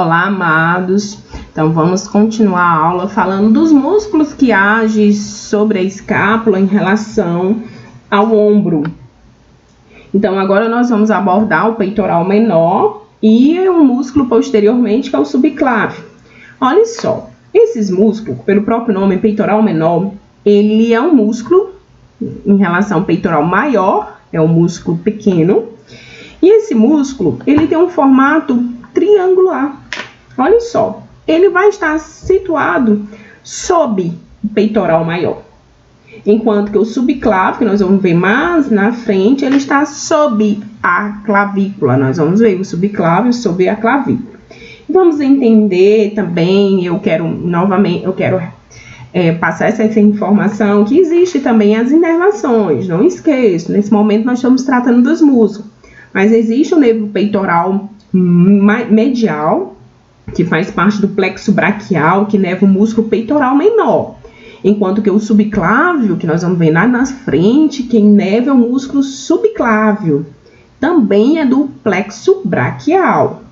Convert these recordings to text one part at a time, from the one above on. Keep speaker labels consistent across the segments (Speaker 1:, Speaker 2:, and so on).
Speaker 1: Olá, amados. Então, vamos continuar a aula falando dos músculos que agem sobre a escápula em relação ao ombro. Então, agora nós vamos abordar o peitoral menor e o músculo posteriormente, que é o subclávio. Olha só, esses músculos, pelo próprio nome peitoral menor, ele é um músculo em relação ao peitoral maior, é um músculo pequeno. E esse músculo, ele tem um formato triangular. Olha só, ele vai estar situado sob o peitoral maior. Enquanto que o subclávio, que nós vamos ver mais na frente, ele está sob a clavícula. Nós vamos ver o subclávio sob a clavícula. Vamos entender também, eu quero passar essa informação, que existe também as inervações. Não esqueça, nesse momento nós estamos tratando dos músculos. Mas existe o nervo peitoral medial, que faz parte do plexo braquial, que inerva o músculo peitoral menor. Enquanto que o subclávio, que nós vamos ver lá na frente, quem inerva é o músculo subclávio. Também é do plexo braquial.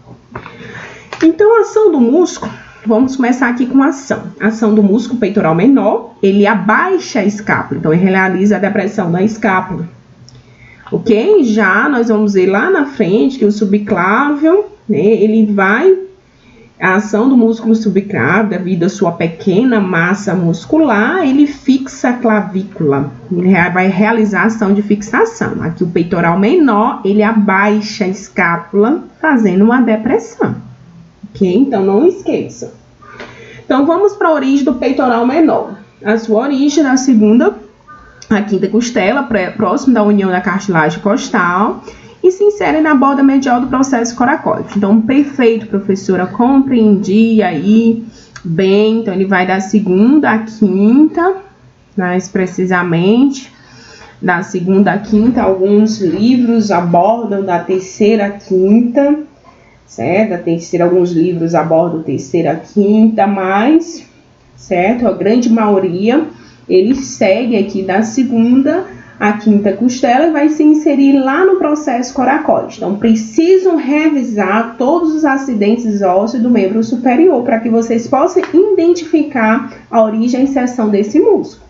Speaker 1: Então, a ação do músculo, vamos começar aqui com a ação. A ação do músculo peitoral menor, ele abaixa a escápula, então ele realiza a depressão da escápula. Ok? Já nós vamos ver lá na frente que o subclávio, a ação do músculo subclávio, devido à sua pequena massa muscular, ele fixa a clavícula. Ele vai realizar a ação de fixação. Aqui o peitoral menor, ele abaixa a escápula, fazendo uma depressão. Ok? Então, não esqueça. Então, vamos para a origem do peitoral menor. A sua origem na a quinta costela, próximo da união da cartilagem costal, e se insere na borda medial do processo coracóide. Então, perfeito, professora, compreendi aí bem. Então, ele vai da segunda à quinta, mais precisamente, da segunda à quinta. Alguns livros abordam da terceira à quinta, certo? Alguns livros abordam terceira à quinta, mas, certo? A grande maioria, ele segue aqui da segunda à quinta costela e vai se inserir lá no processo coracóide. Então, precisam revisar todos os acidentes ósseos do membro superior para que vocês possam identificar a origem e a inserção desse músculo.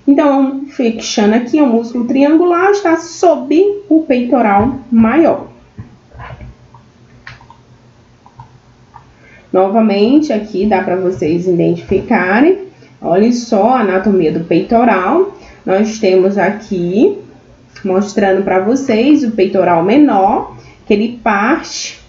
Speaker 1: Então, fechando aqui, o músculo triangular está sob o peitoral maior. Novamente, aqui dá para vocês identificarem. Olha só a anatomia do peitoral. Nós temos aqui, mostrando para vocês, o peitoral menor, que ele parte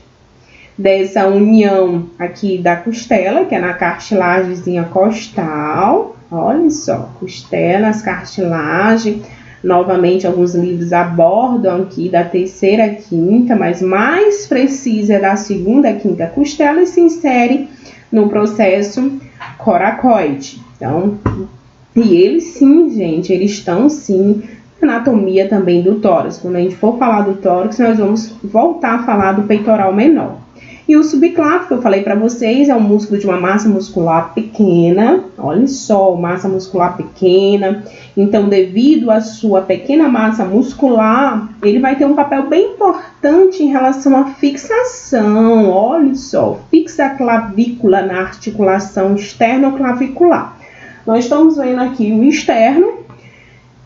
Speaker 1: dessa união aqui da costela, que é na cartilagemzinha costal. Olha só, costela, as cartilagens. Novamente, alguns livros abordam aqui da terceira à quinta, mas mais precisa é da segunda à quinta costela e se insere no processo coracóide. Então, e eles sim, gente, eles estão sim na anatomia também do tórax. Quando a gente for falar do tórax, nós vamos voltar a falar do peitoral menor. E o subclávio, que eu falei para vocês, é um músculo de uma massa muscular pequena. Olha só, massa muscular pequena. Então, devido à sua pequena massa muscular, ele vai ter um papel bem importante em relação à fixação. Olha só, fixa a clavícula na articulação externo-clavicular. Nós estamos vendo aqui o externo,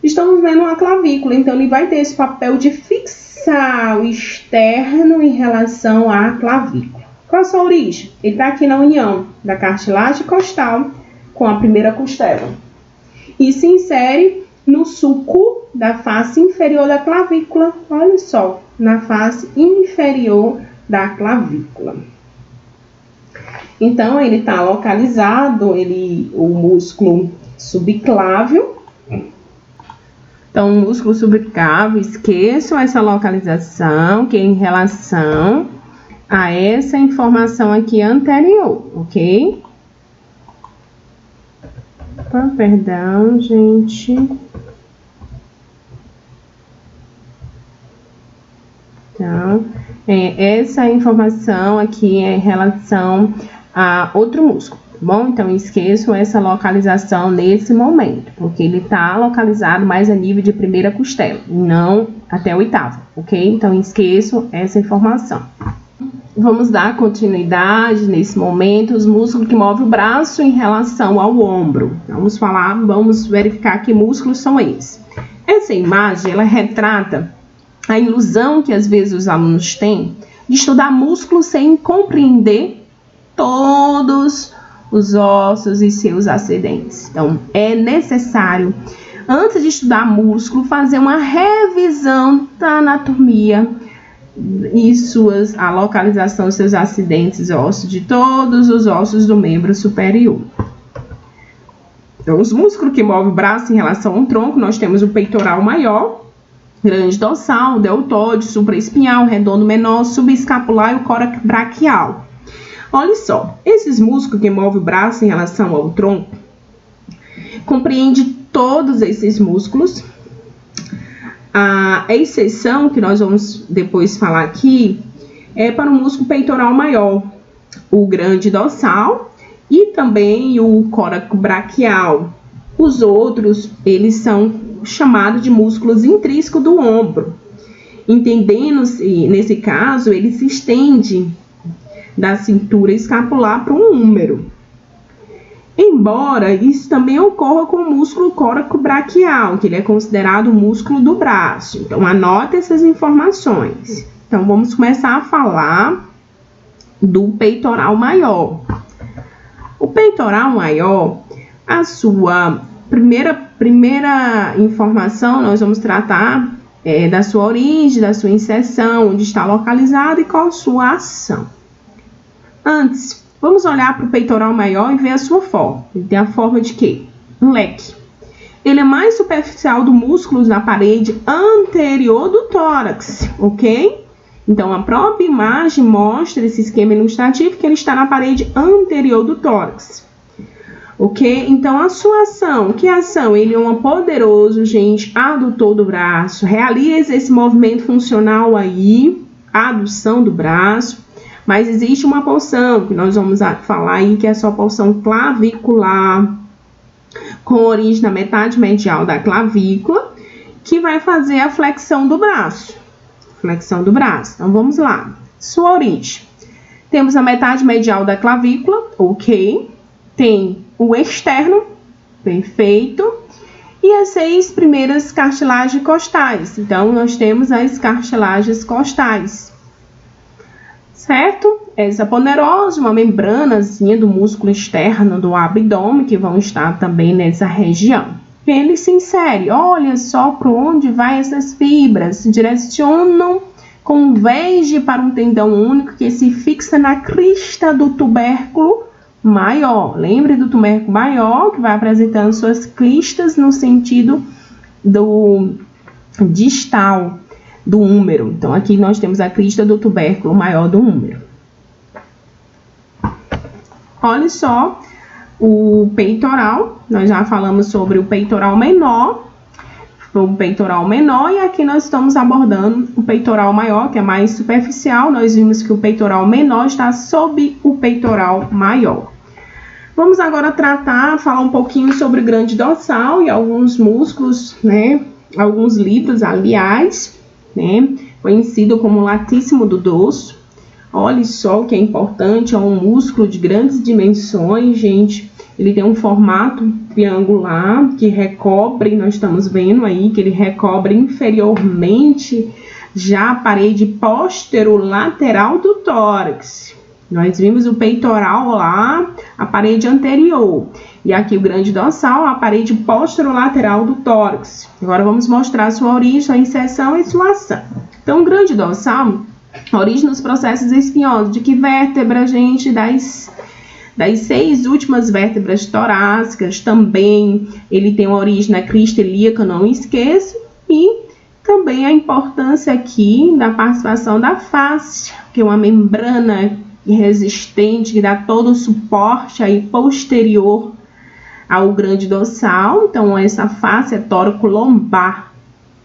Speaker 1: estamos vendo a clavícula, então ele vai ter esse papel de fixar o externo em relação à clavícula. Qual a sua origem? Ele está aqui na união da cartilagem costal com a primeira costela e se insere no sulco da face inferior da clavícula. Olha só, na face inferior da clavícula. Então, ele está localizado, o músculo subclávio. Então, o músculo subclávio, esqueçam essa localização, que é em relação a essa informação aqui anterior, ok? Perdão, gente. Então, essa informação aqui é em relação a outro músculo, tá bom? Então, esqueçam essa localização nesse momento, porque ele está localizado mais a nível de primeira costela, não até a oitava, ok? Então, esqueçam essa informação. vamos dar continuidade nesse momento, os músculos que movem o braço em relação ao ombro. Vamos verificar que músculos são esses. Essa imagem, ela retrata a ilusão que às vezes os alunos têm de estudar músculos sem compreender todos os ossos e seus acidentes. Então, é necessário, antes de estudar músculo, fazer uma revisão da anatomia e a localização dos seus acidentes ósseos, de todos os ossos do membro superior. Então, os músculos que movem o braço em relação ao tronco, nós temos o peitoral maior, grande dorsal, deltoide, supraespinhal, redondo menor, subescapular e o córax braquial. Olha só, esses músculos que movem o braço em relação ao tronco, compreende todos esses músculos. A exceção que nós vamos depois falar aqui é para o músculo peitoral maior, o grande dorsal e também o córax braquial. Os outros, eles são chamados de músculos intrínsecos do ombro. Entendendo-se, nesse caso, ele se estende da cintura escapular para o húmero. Embora isso também ocorra com o músculo córax braquial, que ele é considerado o músculo do braço. Então, anote essas informações. Então, vamos começar a falar do peitoral maior. O peitoral maior, a sua primeira informação, nós vamos tratar da sua origem, da sua inserção, onde está localizado e qual a sua ação. Antes, vamos olhar para o peitoral maior e ver a sua forma. Ele tem a forma de quê? Um leque. Ele é mais superficial do músculo na parede anterior do tórax, ok? Então, a própria imagem mostra esse esquema ilustrativo que ele está na parede anterior do tórax. Ok? Então, a sua ação, que ação? Ele é um poderoso, adutor do braço. Realiza esse movimento funcional aí, a adução do braço. Mas existe uma porção, que nós vamos falar aí, que é a sua porção clavicular, com origem na metade medial da clavícula, que vai fazer a flexão do braço. Flexão do braço. Então, vamos lá. Sua origem. Temos a metade medial da clavícula, ok. Tem o externo, perfeito. E as 6 primeiras cartilagens costais. Então, nós temos as cartilagens costais. Certo? Essa ponerosa, uma membranazinha do músculo externo do abdômen, que vão estar também nessa região. Ele se insere, olha só para onde vai essas fibras, se direcionam converge para um tendão único que se fixa na crista do tubérculo maior. Lembre do tubérculo maior, que vai apresentando suas cristas no sentido do distal do húmero. Então, aqui nós temos a crista do tubérculo maior do húmero. Olha só o peitoral. Nós já falamos sobre o peitoral menor. E aqui nós estamos abordando o peitoral maior, que é mais superficial. Nós vimos que o peitoral menor está sob o peitoral maior. Vamos agora falar um pouquinho sobre o grande dorsal e alguns músculos, né? Alguns livros, aliás, né? Conhecido como latíssimo do dorso. Olha só o que é importante, é um músculo de grandes dimensões, gente. Ele tem um formato triangular que recobre, nós estamos vendo aí que ele recobre inferiormente já a parede posterolateral do tórax. Nós vimos o peitoral lá, a parede anterior. E aqui o grande dorsal, a parede posterolateral do tórax. Agora vamos mostrar a sua origem, sua inserção e sua ação. Então, o grande dorsal, origem nos processos espinhosos. De que vértebra, gente? Das 6 últimas vértebras torácicas. Também ele tem uma origem na crista ilíaca, não esqueça. E também a importância aqui da participação da face, que é uma membrana resistente, que dá todo o suporte aí posterior ao grande dorsal. Então, essa face é tóraco-lombar,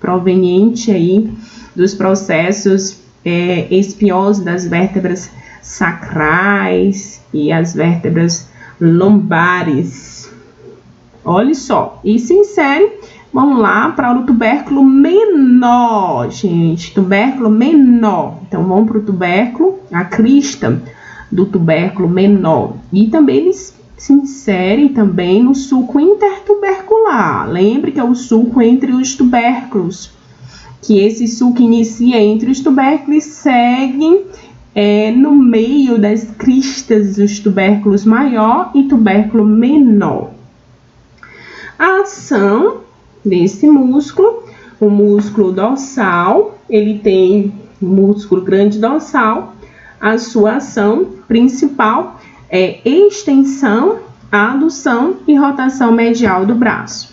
Speaker 1: proveniente aí dos processos espinhosos das vértebras sacrais e as vértebras lombares. Olha só, e se insere Vamos lá para o tubérculo menor, gente. Tubérculo menor. Então, vamos para o tubérculo, a crista do tubérculo menor. E também eles se inserem também no sulco intertubercular. Lembre que é o sulco entre os tubérculos. Que esse sulco inicia entre os tubérculos e segue no meio das cristas dos tubérculos maior e tubérculo menor. A ação desse músculo, o músculo dorsal, ele tem o músculo grande dorsal, a sua ação principal é extensão, adução e rotação medial do braço.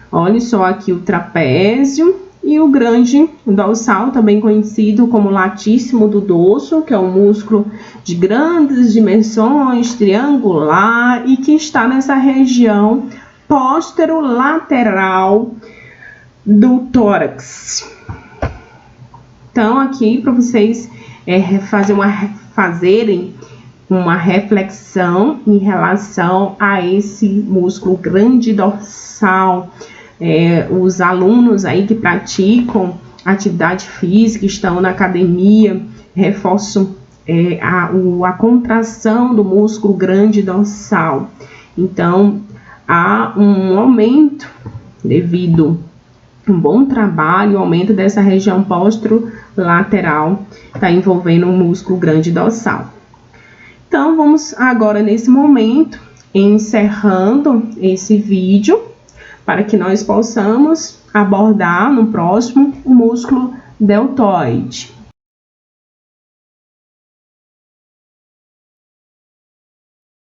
Speaker 1: Olha só aqui o trapézio e o grande dorsal, também conhecido como latíssimo do dorso, que é um músculo de grandes dimensões, triangular e que está nessa região posterolateral do tórax. Então, aqui para vocês fazerem uma reflexão em relação a esse músculo grande dorsal. Os alunos aí que praticam atividade física, estão na academia, reforçam a contração do músculo grande dorsal. Então, há um aumento devido a um bom trabalho, aumento dessa região posterolateral, está envolvendo o músculo grande dorsal. Então, vamos agora, nesse momento, encerrando esse vídeo, para que nós possamos abordar no próximo o músculo deltoide.